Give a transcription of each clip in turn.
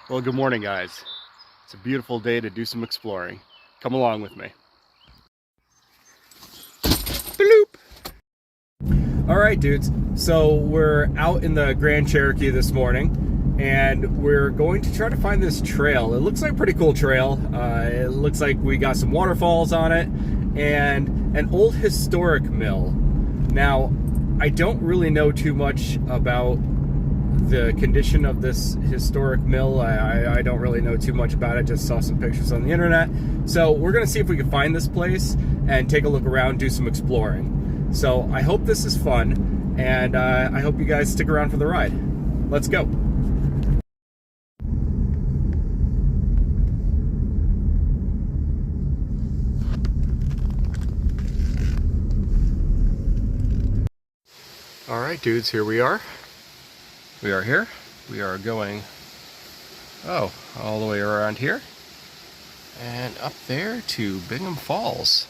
Well, good morning, guys. It's a beautiful day to do some exploring. Come along with me. Bloop! All right, dudes. So we're out in the Grand Cherokee this morning, and we're going to try to find this trail. It looks like a pretty cool trail. It looks like we got some waterfalls on it, and an old historic mill. Now, I don't really know too much about the condition of this historic mill. I don't really know too much about it, just saw some pictures on the internet. So we're gonna see if we can find this place and take a look around, do some exploring. So I hope this is fun, and I hope you guys stick around for the ride. Let's go. All right, dudes, here we are. We are here. We are going, all the way around here and up there to Bingham Falls.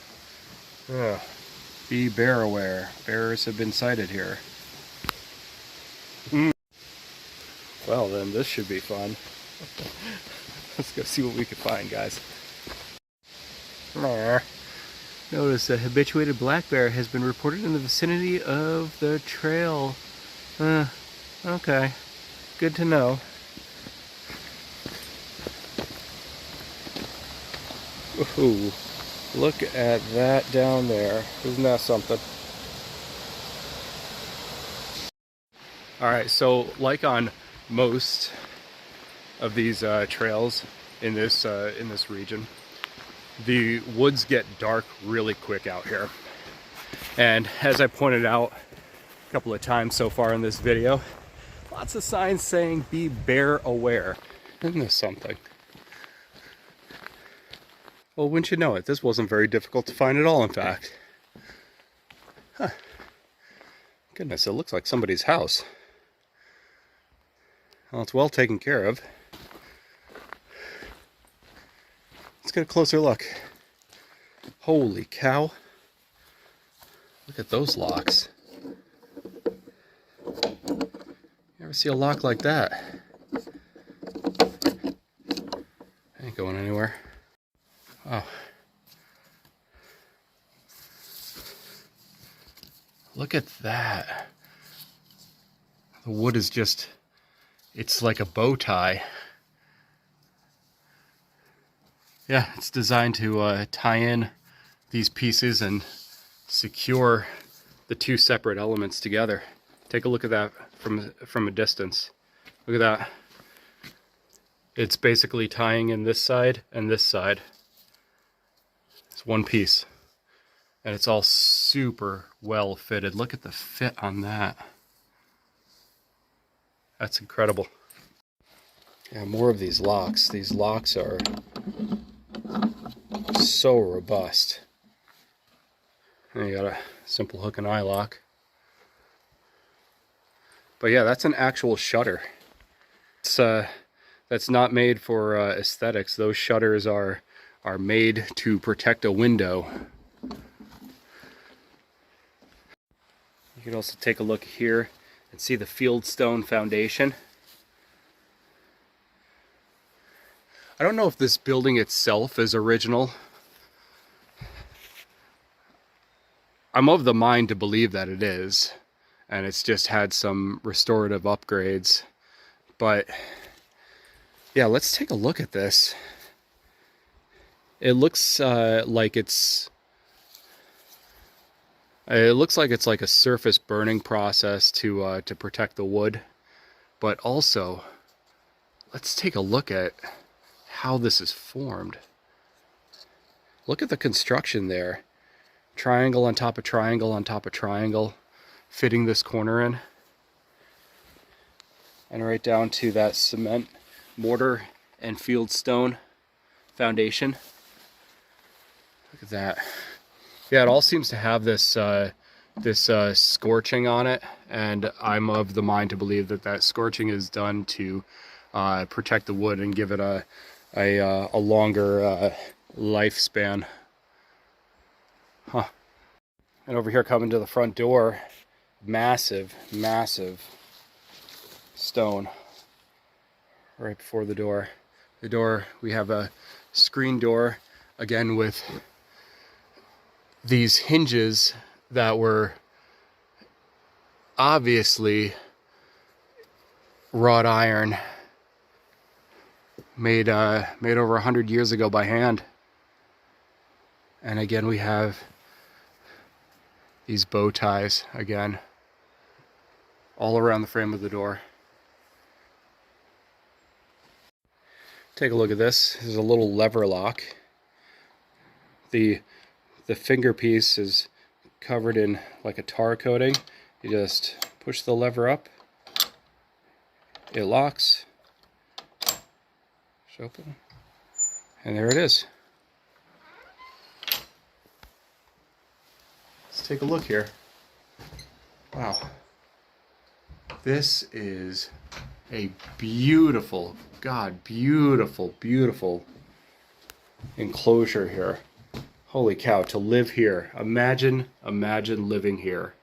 Be bear aware. Bears have been sighted here. Well, then this should be fun. Let's go see what we can find, guys. Notice a habituated black bear has been reported in the vicinity of the trail. Okay, good to know. Ooh, look at that down there. Isn't that something? Alright, so like on most of these trails in this region, the woods get dark really quick out here. And as I pointed out a couple of times so far in this video, lots of signs saying be bear aware. Isn't this something? Well, wouldn't you know it, this wasn't very difficult to find at all, in fact. Goodness, it looks like somebody's house. Well, it's well taken care of. Let's get a closer look. Holy cow. Look at those locks. You ever see a lock like that? Ain't going anywhere. Oh. Look at that. The wood is just, it's like a bow tie. Yeah, it's designed to tie in these pieces and secure the two separate elements together. Take a look at that from a distance. Look at that. It's basically tying in this side and this side. It's one piece. And it's all super well fitted. Look at the fit on that. That's incredible. Yeah, more of these locks. These locks are so robust. And you got a simple hook and eye lock. But yeah, that's an actual shutter. It's that's not made for aesthetics. Those shutters are made to protect a window. You can also take a look here and see the fieldstone foundation. I don't know if this building itself is original. I'm of the mind to believe that it is, and it's just had some restorative upgrades. But yeah, let's take a look at this. It looks like it's like a surface burning process to protect the wood. But also, let's take a look at how this is formed. Look at the construction there. Triangle on top of triangle on top of triangle, fitting this corner in. And right down to that cement, mortar, and fieldstone foundation. Look at that. Yeah, it all seems to have this scorching on it, and I'm of the mind to believe that scorching is done to protect the wood and give it a longer lifespan. Huh. And over here, coming to the front door, massive stone right before the door. The door, we have a screen door, again with these hinges that were obviously wrought iron, made over 100 years ago by hand. And again, we have these bow ties again all around the frame of the door. Take a look at this. This is a little lever lock. The finger piece is covered in like a tar coating. You just push the lever up, it locks, it's open, and there it is. Let's take a look here. Wow. This is a beautiful, God, beautiful, beautiful enclosure here. Holy cow, to live here. Imagine living here.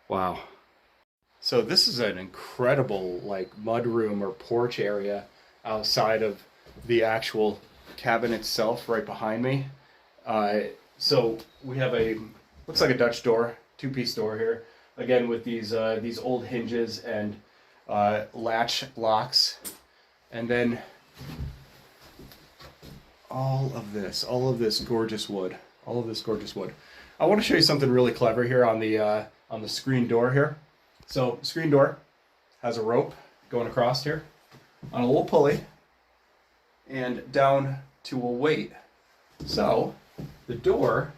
Wow. So this is an incredible like mudroom or porch area outside of the actual cabin itself right behind me. So we have looks like a Dutch door, two-piece door here. Again with these old hinges and latch locks. And then all of this gorgeous wood. I want to show you something really clever here on the screen door here. So screen door has a rope going across here on a little pulley and down to a weight. So the door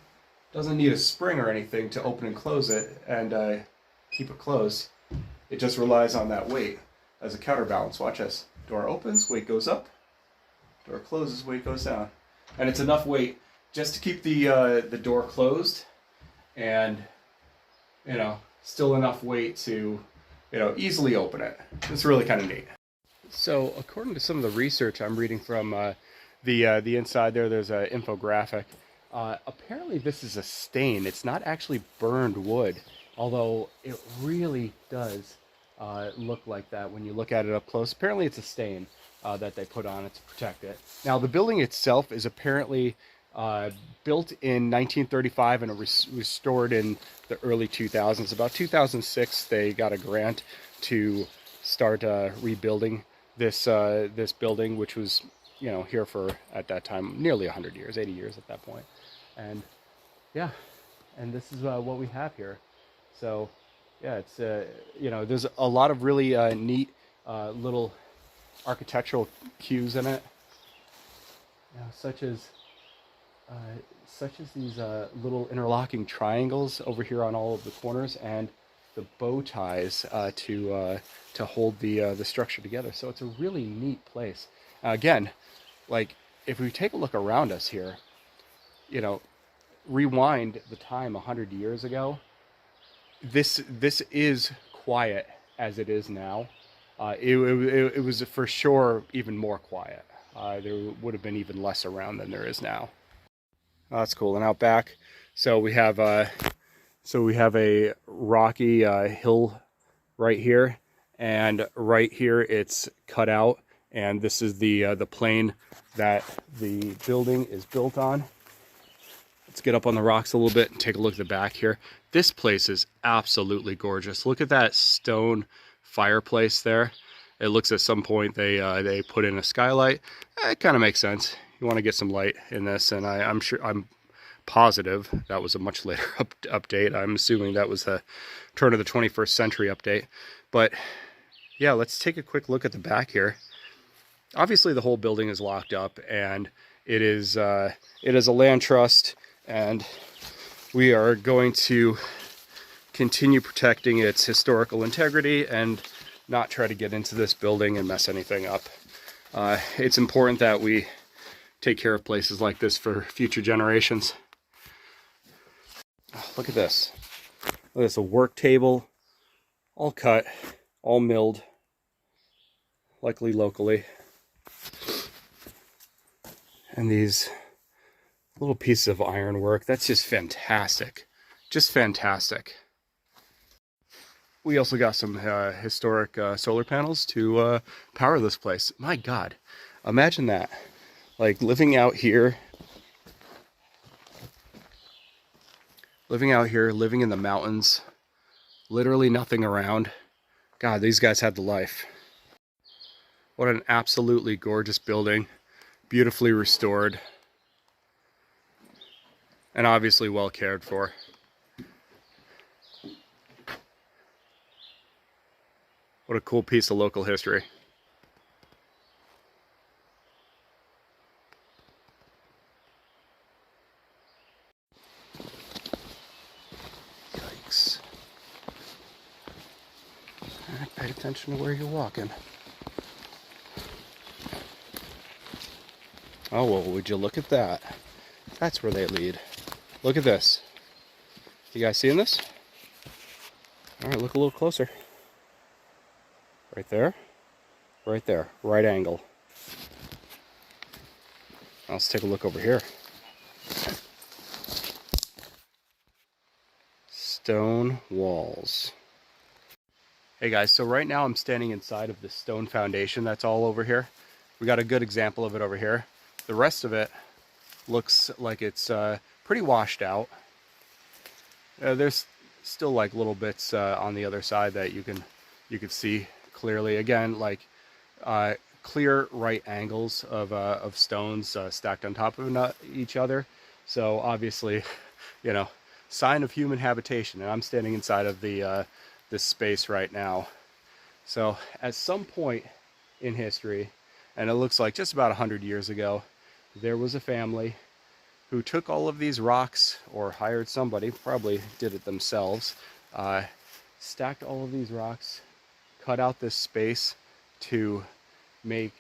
doesn't need a spring or anything to open and close it and keep it closed. It just relies on that weight as a counterbalance. Watch this. Door opens, weight goes up. Door closes, weight goes down. And it's enough weight just to keep the door closed and, still enough weight to, easily open it. It's really kind of neat. So according to some of the research I'm reading from the inside there's an infographic. Apparently this is a stain. It's not actually burned wood, although it really does look like that when you look at it up close. Apparently it's a stain that they put on it to protect it. Now the building itself is apparently built in 1935 and restored in the early 2000s. About 2006 they got a grant to start rebuilding this building, which was here for, at that time, nearly 100 years, 80 years at that point. And yeah, and this is what we have here. So yeah, it's there's a lot of really neat little architectural cues in it, such as these little interlocking triangles over here on all of the corners, and the bow ties to hold the structure together. So it's a really neat place. Again, like if we take a look around us here, rewind the time 100 years ago, this is quiet as it is now. It was for sure even more quiet. There would have been even less around than there is now. Oh, that's cool. And out back, so we have a rocky hill right here, and right here it's cut out, and this is the plane that the building is built on. Let's get up on the rocks a little bit and take a look at the back here. This place is absolutely gorgeous. Look at that stone fireplace there. It looks at some point they put in a skylight. It kind of makes sense. You want to get some light in this, and I'm positive that was a much later update. I'm assuming that was the turn of the 21st century update. But yeah, let's take a quick look at the back here. Obviously the whole building is locked up, and it is a land trust, and we are going to continue protecting its historical integrity and not try to get into this building and mess anything up. It's important that we take care of places like this for future generations. Oh, look at this. Look at this, a work table, all cut, all milled, likely locally. And these little pieces of ironwork, that's just fantastic. Just fantastic. We also got some historic solar panels to power this place. My God, imagine that. Like living out here, living in the mountains, literally nothing around. God, these guys had the life. What an absolutely gorgeous building, beautifully restored, and obviously well cared for. What a cool piece of local history. Yikes. Pay attention to where you're walking. Oh, well, would you look at that? That's where they lead. Look at this. You guys seeing this? All right, look a little closer. Right there. Right there. Right angle. Now let's take a look over here. Stone walls. Hey guys, so right now I'm standing inside of the stone foundation that's all over here. We got a good example of it over here. The rest of it looks like it's pretty washed out. There's still like little bits on the other side that you can see clearly. Again, like clear right angles of stones stacked on top of each other. So obviously, you know, sign of human habitation. And I'm standing inside of the this space right now. So at some point in history, and it looks like just about 100 years ago, there was a family who took all of these rocks, or hired somebody, probably did it themselves, stacked all of these rocks, cut out this space to make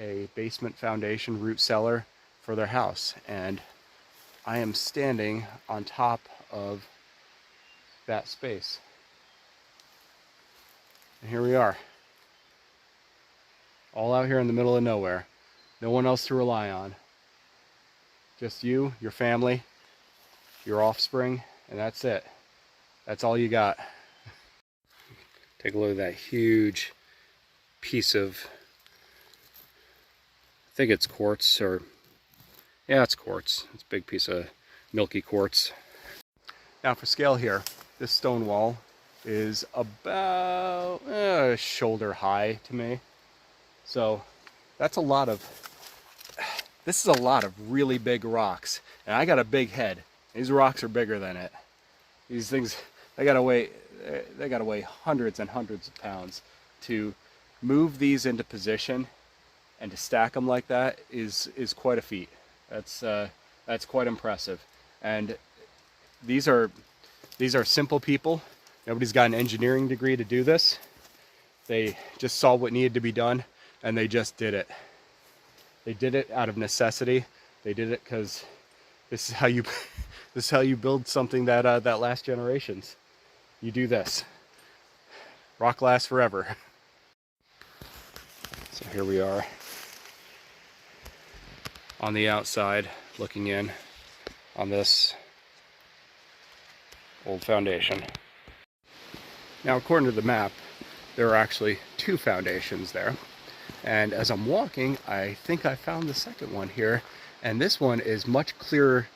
a basement foundation root cellar for their house. And I am standing on top of that space. And here we are, all out here in the middle of nowhere. No one else to rely on. Just you, your family, your offspring, and that's it. That's all you got. Take a look at that huge piece of, I think it's quartz, or yeah, it's quartz. It's a big piece of milky quartz. Now for scale here, this stone wall is about shoulder high to me. So that's a lot of, this is a lot of really big rocks. And I got a big head. These rocks are bigger than it. These things, they gotta weigh hundreds and hundreds of pounds. To move these into position and to stack them like that is quite a feat. That's quite impressive. And these are simple people. Nobody's got an engineering degree to do this. They just saw what needed to be done, and they just did it. They did it out of necessity. They did it because this is how you build something that lasts generations. You do this. Rock lasts forever. So here we are on the outside, looking in on this old foundation. Now, according to the map, there are actually two foundations there. And as I'm walking, I think I found the second one here. And this one is much clearer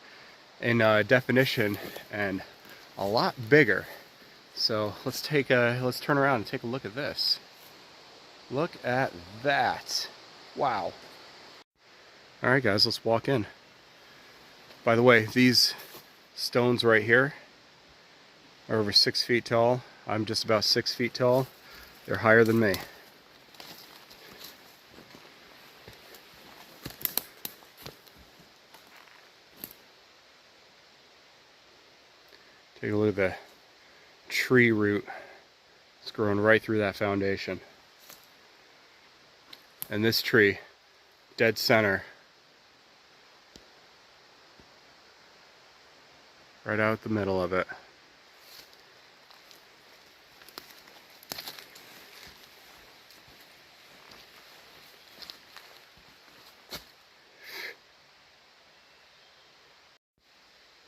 in definition and a lot bigger. So let's turn around and take a look at this. Look at that. Wow. All right, guys, let's walk in. By the way, these stones right here are over 6 feet tall. I'm just about 6 feet tall. They're higher than me. Take a look at the tree root. It's growing right through that foundation. And this tree, dead center, right out the middle of it.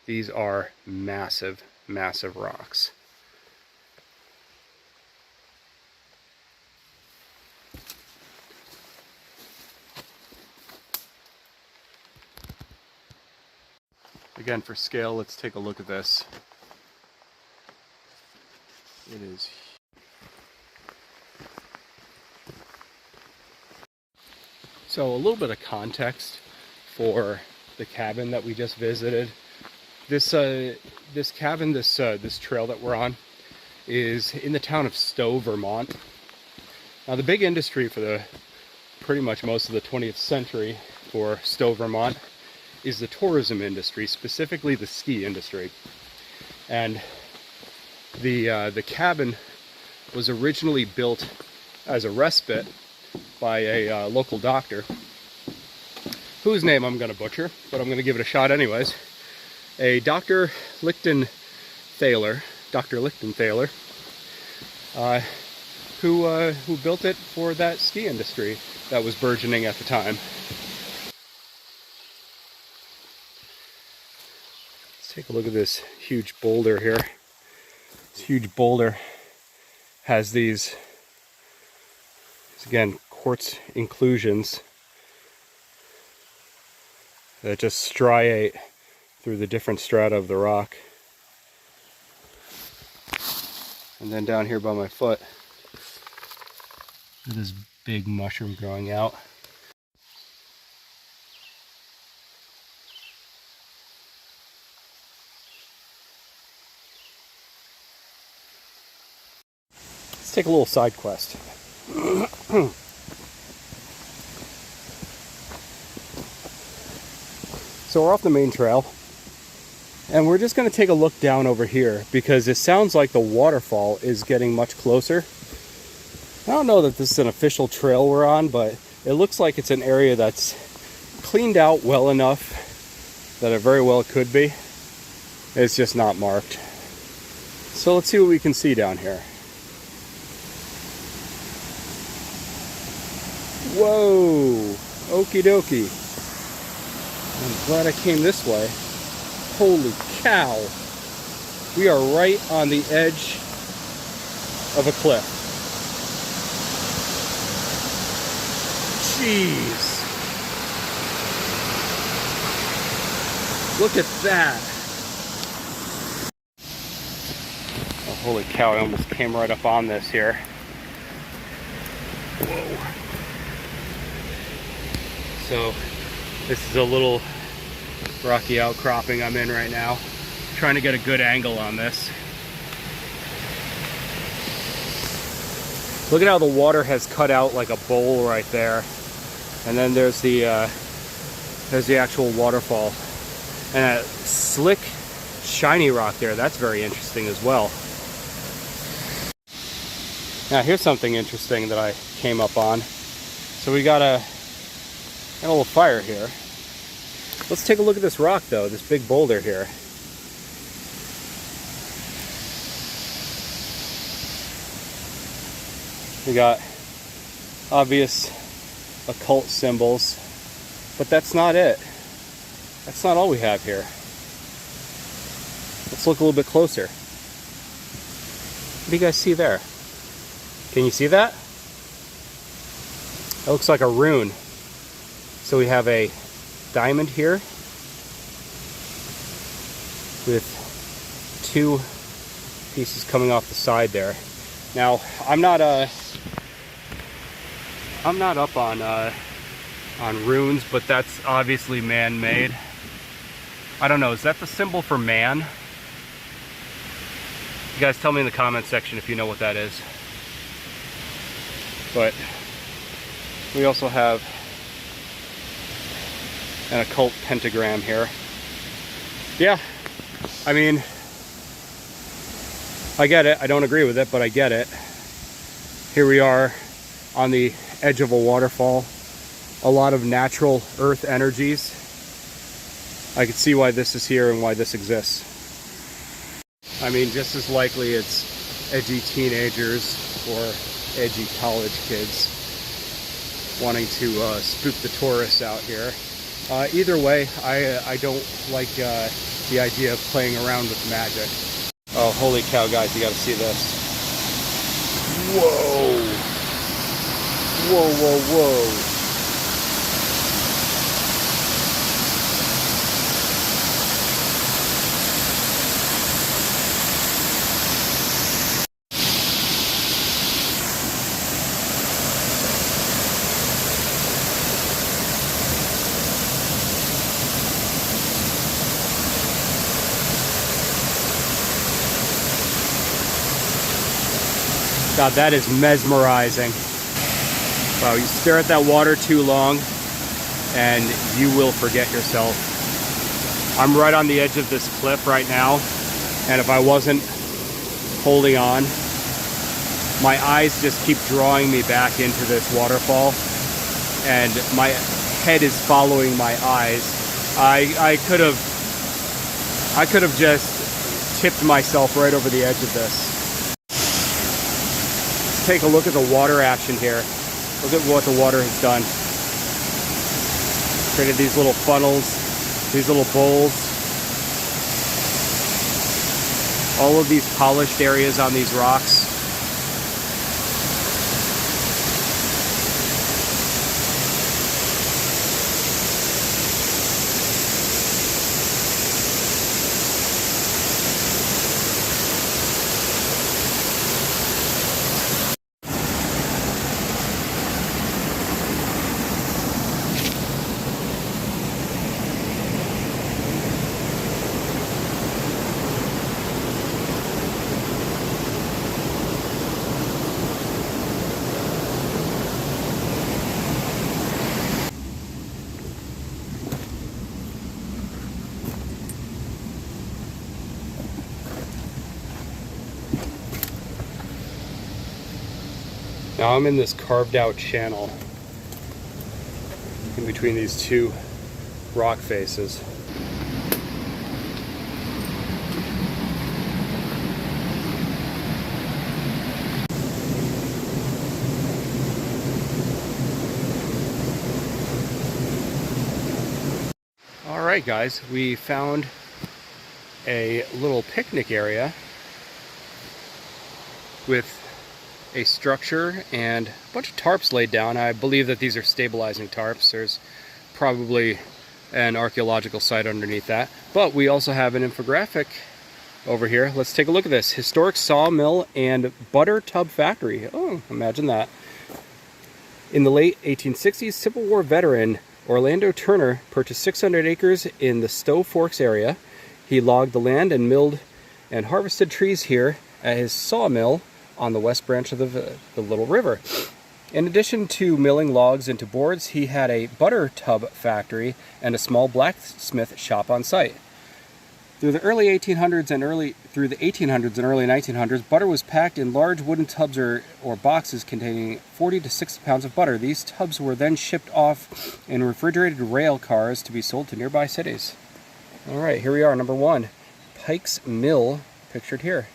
These are massive, massive rocks. Again, for scale, let's take a look at this. It is. So a little bit of context for the cabin that we just visited. This cabin, this trail that we're on, is in the town of Stowe, Vermont. Now, the big industry for pretty much most of the 20th century for Stowe, Vermont, is the tourism industry, specifically the ski industry. And the cabin was originally built as a respite by a local doctor, whose name I'm going to butcher, but I'm going to give it a shot anyways. A Dr. Lichtenthaler, who built it for that ski industry that was burgeoning at the time. Let's take a look at this huge boulder here. This huge boulder has these again, quartz inclusions that just striate through the different strata of the rock. And then down here by my foot, this big mushroom growing out. Let's take a little side quest. So we're off the main trail, and we're just going to take a look down over here because it sounds like the waterfall is getting much closer. I don't know that this is an official trail we're on, but it looks like it's an area that's cleaned out well enough that it very well could be. It's just not marked. So let's see what we can see down here. Whoa, okie dokie. I'm glad I came this way. Holy cow. We are right on the edge of a cliff. Jeez. Look at that. Oh, holy cow, I almost came right up on this here. Whoa. So, this is a little rocky outcropping I'm in right now. Trying to get a good angle on this. Look at how the water has cut out like a bowl right there. And then there's the actual waterfall. And a slick, shiny rock there. That's very interesting as well. Now here's something interesting that I came up on. So we got a little fire here. Let's take a look at this rock though, this big boulder here. We got obvious occult symbols, but that's not it. That's not all we have here. Let's look a little bit closer. What do you guys see there? Can you see that? That looks like a rune. So we have a diamond here with two pieces coming off the side there. Now, I'm not up on runes, but that's obviously man-made. I don't know, is that the symbol for man? You guys tell me in the comment section if you know what that is. But we also have an occult pentagram here. Yeah, I mean, I get it. I don't agree with it, but I get it. Here we are on the edge of a waterfall. A lot of natural earth energies. I can see why this is here and why this exists. I mean, just as likely it's edgy teenagers or edgy college kids wanting to spook the tourists out here. Either way, I don't like the idea of playing around with magic. Oh, holy cow, guys, you gotta see this. Whoa! Whoa, whoa, whoa. God, that is mesmerizing. Wow, you stare at that water too long and you will forget yourself. I'm right on the edge of this cliff right now, and if I wasn't holding on, my eyes just keep drawing me back into this waterfall, and my head is following my eyes. I could have just tipped myself right over the edge of this. Let's take a look at the water action here. Look at what the water has done. Created these little funnels, these little bowls. All of these polished areas on these rocks. Now I'm in this carved out channel in between these two rock faces. All right, guys, we found a little picnic area with a structure and a bunch of tarps laid down. I believe that these are stabilizing tarps. There's probably an archaeological site underneath that. But we also have an infographic over here. Let's take a look at this. Historic sawmill and butter tub factory. Oh, imagine that. In the late 1860s, Civil War veteran Orlando Turner purchased 600 acres in the Stowe Forks area. He logged the land and milled and harvested trees here at his sawmill on the west branch of the Little River. In addition to milling logs into boards, he had a butter tub factory and a small blacksmith shop on site. Through the early 1800s and early 1900s, butter was packed in large wooden tubs or boxes containing 40 to 60 pounds of butter. These tubs were then shipped off in refrigerated rail cars to be sold to nearby cities. All right, here we are, number 1, Pike's Mill, pictured here.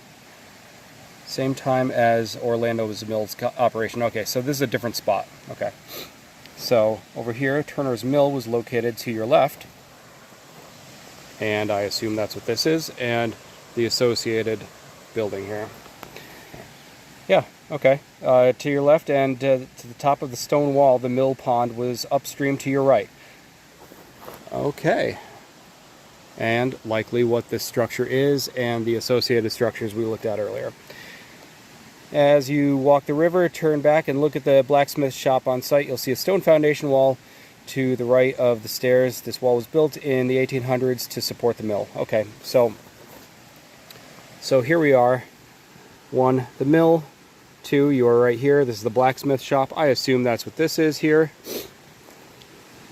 Same time as Orlando's mill's operation. Okay, so this is a different spot. Okay, so over here, Turner's Mill was located to your left, and I assume that's what this is, and the associated building here. Yeah, okay. To your left and to the top of the stone wall, the mill pond was upstream to your right. Okay. And likely what this structure is and the associated structures we looked at earlier. As you walk the river, turn back and look at the blacksmith shop on site. You'll see a stone foundation wall to the right of the stairs. This wall was built in the 1800s to support the mill. Okay, so here we are. 1, the mill. 2, you are right here. This is the blacksmith shop. I assume that's what this is here.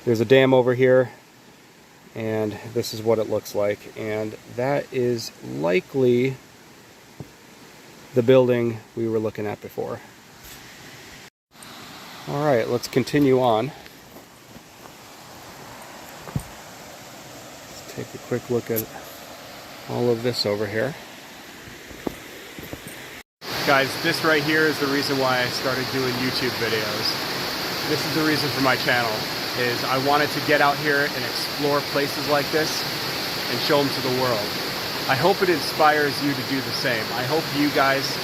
There's a dam over here, and this is what it looks like. And that is likely the building we were looking at before. All right, let's continue on. Let's take a quick look at all of this over here. Guys, this right here is the reason why I started doing YouTube videos. This is the reason for my channel, is I wanted to get out here and explore places like this and show them to the world. I hope it inspires you to do the same. I hope you guys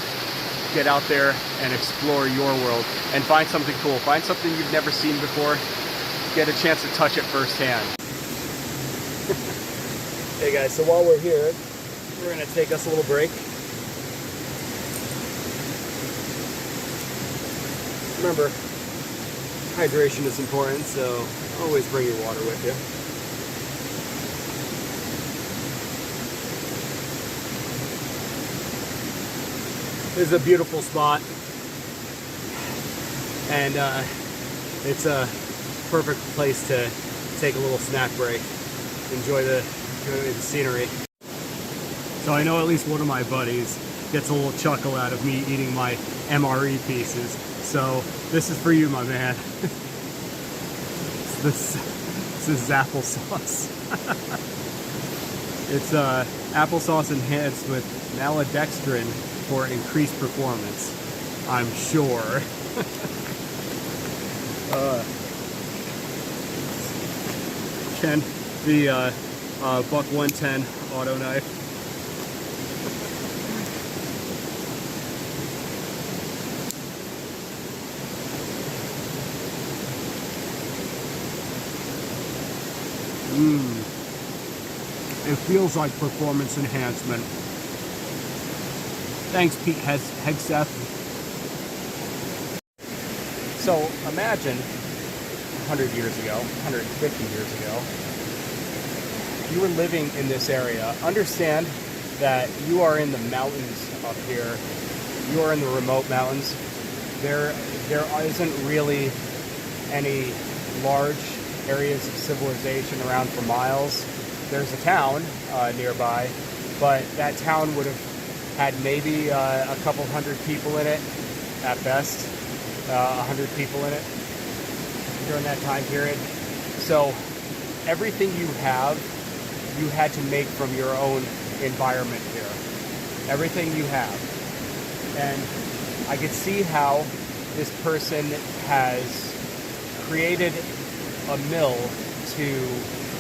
get out there and explore your world and find something cool. Find something you've never seen before. Get a chance to touch it firsthand. Hey guys, so while we're here, we're going to take us a little break. Remember, hydration is important, so always bring your water with you. This is a beautiful spot. and it's a perfect place to take a little snack break, enjoy the scenery. So I know at least one of my buddies gets a little chuckle out of me eating my MRE pieces. So this is for you, my man. This is applesauce. It's applesauce enhanced with maltodextrin for increased performance, I'm sure. Ken, the Buck 110 auto knife. It feels like performance enhancement. Thanks, Pete Hegseth. So imagine 100 years ago, 150 years ago, you were living in this area. Understand that you are in the mountains up here. You are in the remote mountains. There isn't really any large areas of civilization around for miles. There's a town nearby, but that town would have had maybe a couple hundred people in it at best, 100 people in it during that time period. So everything you have, you had to make from your own environment here. Everything you have. And I could see how this person has created a mill to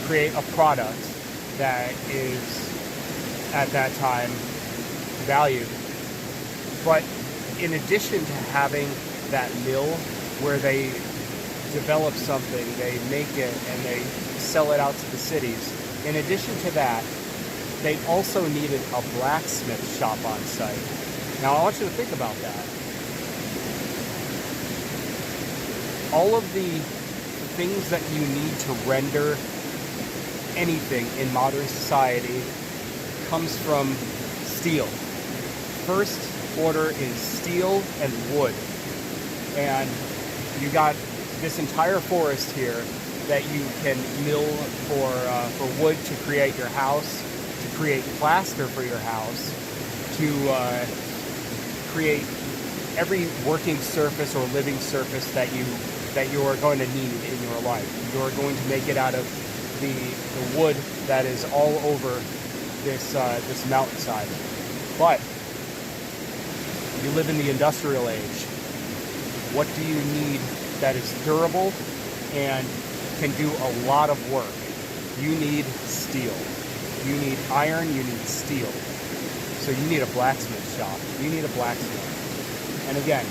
create a product that is at that time valued. But in addition to having that mill where they develop something, they make it and they sell it out to the cities, in addition to that, they also needed a blacksmith shop on site. Now I want you to think about that. All of the things that you need to render anything in modern society comes from steel. First order is steel and wood. And you got this entire forest here that you can mill for wood to create your house, to create plaster for your house, to create every working surface or living surface that you are going to need in your life. You are going to make it out of the wood that is all over this mountainside. But you live in the industrial age. What do you need that is durable and can do a lot of work? You need steel. You need iron, you need steel. So you need a blacksmith shop. You need a blacksmith. And again,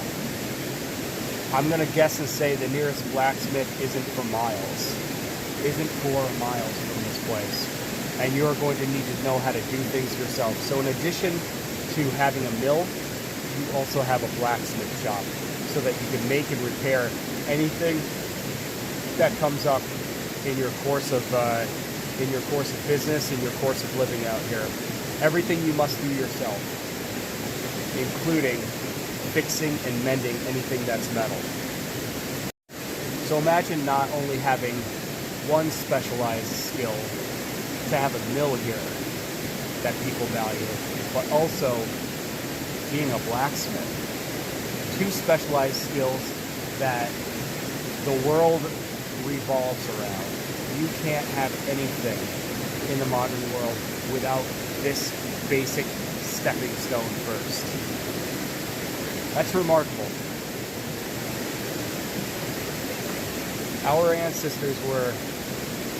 I'm going to guess and say the nearest blacksmith isn't for miles. Isn't 4 miles from this place. And you're going to need to know how to do things yourself. So in addition to having a mill, you also have a blacksmith shop so that you can make and repair anything that comes up in your course of business, in your course of living out here. Everything you must do yourself, including fixing and mending anything that's metal. So imagine not only having one specialized skill to have a mill here that people value, but also being a blacksmith. 2 specialized skills that the world revolves around. You can't have anything in the modern world without this basic stepping stone first. That's remarkable. Our ancestors were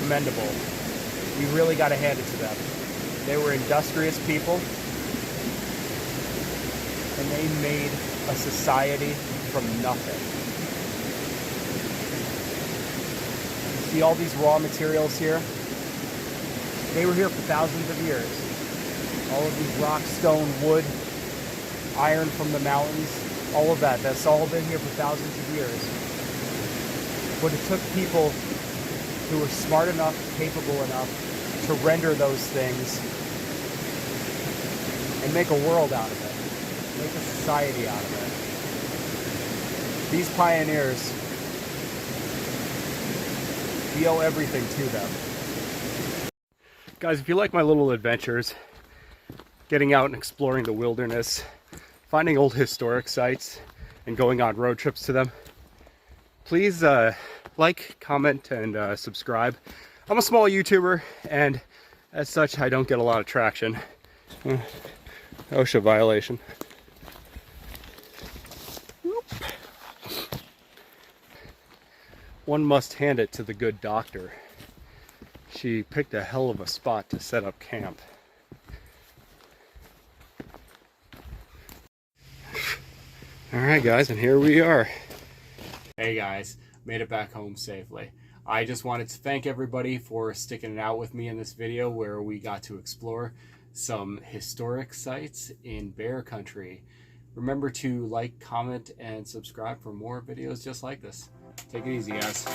commendable. We really got to hand it to them. They were industrious people, and they made a society from nothing. You see all these raw materials here? They were here for thousands of years. All of these rock, stone, wood, iron from the mountains, all of that. That's all been here for thousands of years. But it took people who were smart enough, capable enough to render those things and make a world out of it, make a society out of it. These pioneers, we owe everything to them. Guys, if you like my little adventures, getting out and exploring the wilderness, finding old historic sites, and going on road trips to them, please like, comment, and subscribe. I'm a small YouTuber, and as such, I don't get a lot of traction. OSHA violation. Whoop. One must hand it to the good doctor. She picked a hell of a spot to set up camp. Alright guys, and here we are. Hey guys, made it back home safely. I just wanted to thank everybody for sticking it out with me in this video where we got to explore some historic sites in bear country. Remember to like, comment, and subscribe for more videos just like this. Take it easy, guys.